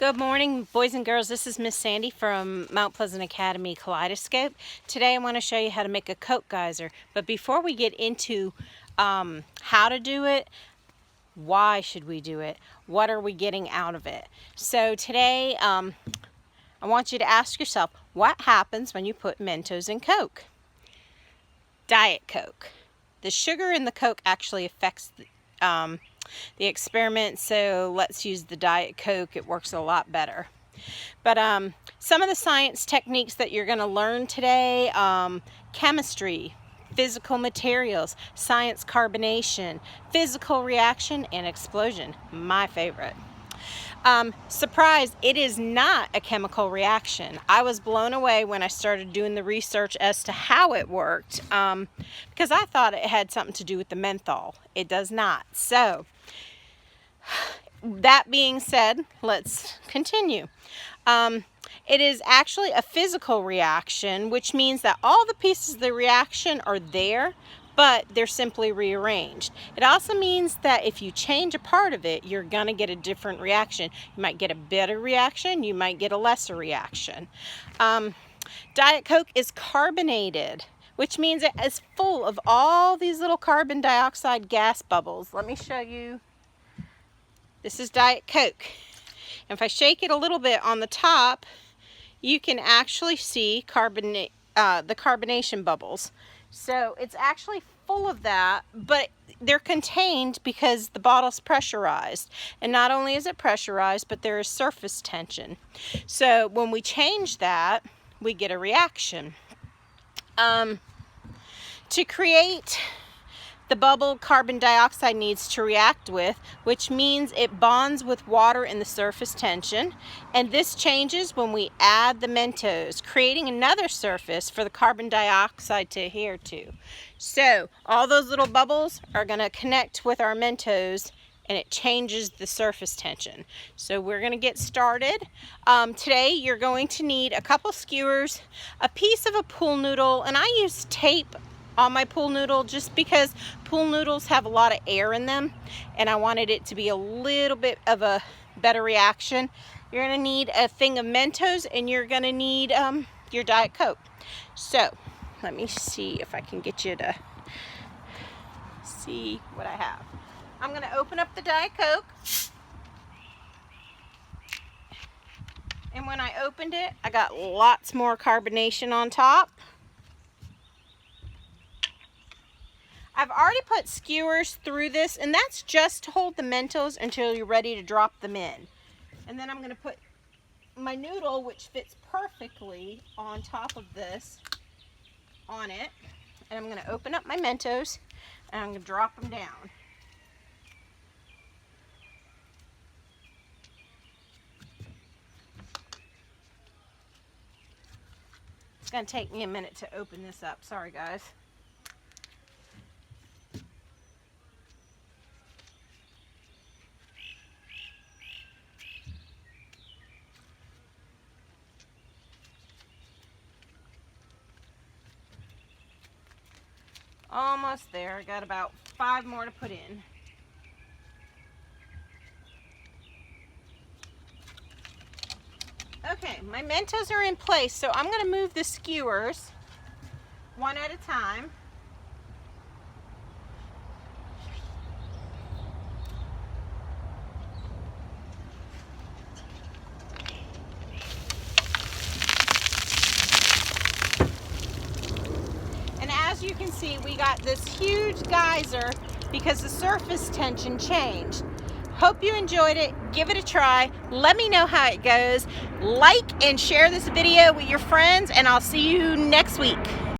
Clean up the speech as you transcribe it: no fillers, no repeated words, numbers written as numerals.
Good morning, boys and girls. This is Miss Sandy from Mount Pleasant Academy Kaleidoscope. Today I want to show you how to make a Coke geyser. But before we get into how to do it, why should we do it? What are we getting out of it? So today I want you to ask yourself, what happens when you put Mentos in Coke? Diet Coke. The sugar in the Coke actually affects the experiment, so let's use the Diet Coke. It works a lot better. But some of the science techniques that you're going to learn today, chemistry, physical materials, science carbonation, physical reaction, and explosion. My favorite. Surprise, it is not a chemical reaction. I was blown away when I started doing the research as to how it worked, because I thought it had something to do with the menthol. It does not. So, that being said, let's continue. It is actually a physical reaction, which means that all the pieces of the reaction are there, but they're simply rearranged. It also means that if you change a part of it, you're going to get a different reaction. You might get a better reaction, you might get a lesser reaction. Diet Coke is carbonated, which means it is full of all these little carbon dioxide gas bubbles. Let me show you. This is Diet Coke. And if I shake it a little bit on the top, you can actually see the carbonation bubbles. So it's actually full of that, but they're contained because the bottle's pressurized. And not only is it pressurized, but there is surface tension. So when we change that, we get a reaction. To create the bubble, carbon dioxide needs to react with, which means it bonds with water in the surface tension, and this changes when we add the Mentos, creating another surface for the carbon dioxide to adhere to. So all those little bubbles are going to connect with our Mentos, and it changes the surface tension. So we're going to get started. Today you're going to need a couple skewers, a piece of a pool noodle, and I use tape on my pool noodle just because pool noodles have a lot of air in them and I wanted it to be a little bit of a better reaction. You're going to need a thing of Mentos and you're going to need your Diet Coke. So let me see if I can get you to see what I have. I'm going to open up the Diet Coke, and when I opened it I got lots more carbonation on top. I've already put skewers through this, and that's just to hold the Mentos until you're ready to drop them in. And then I'm going to put my noodle, which fits perfectly on top of this, on it. And I'm going to open up my Mentos, and I'm going to drop them down. It's going to take me a minute to open this up. Sorry, guys. Almost there. I got about 5 more to put in. Okay, my Mentos are in place, so I'm going to move the skewers one at a time. As you can see, we got this huge geyser because the surface tension changed. Hope you enjoyed it. Give it a try. Let me know how it goes. Like and share this video with your friends, and I'll see you next week.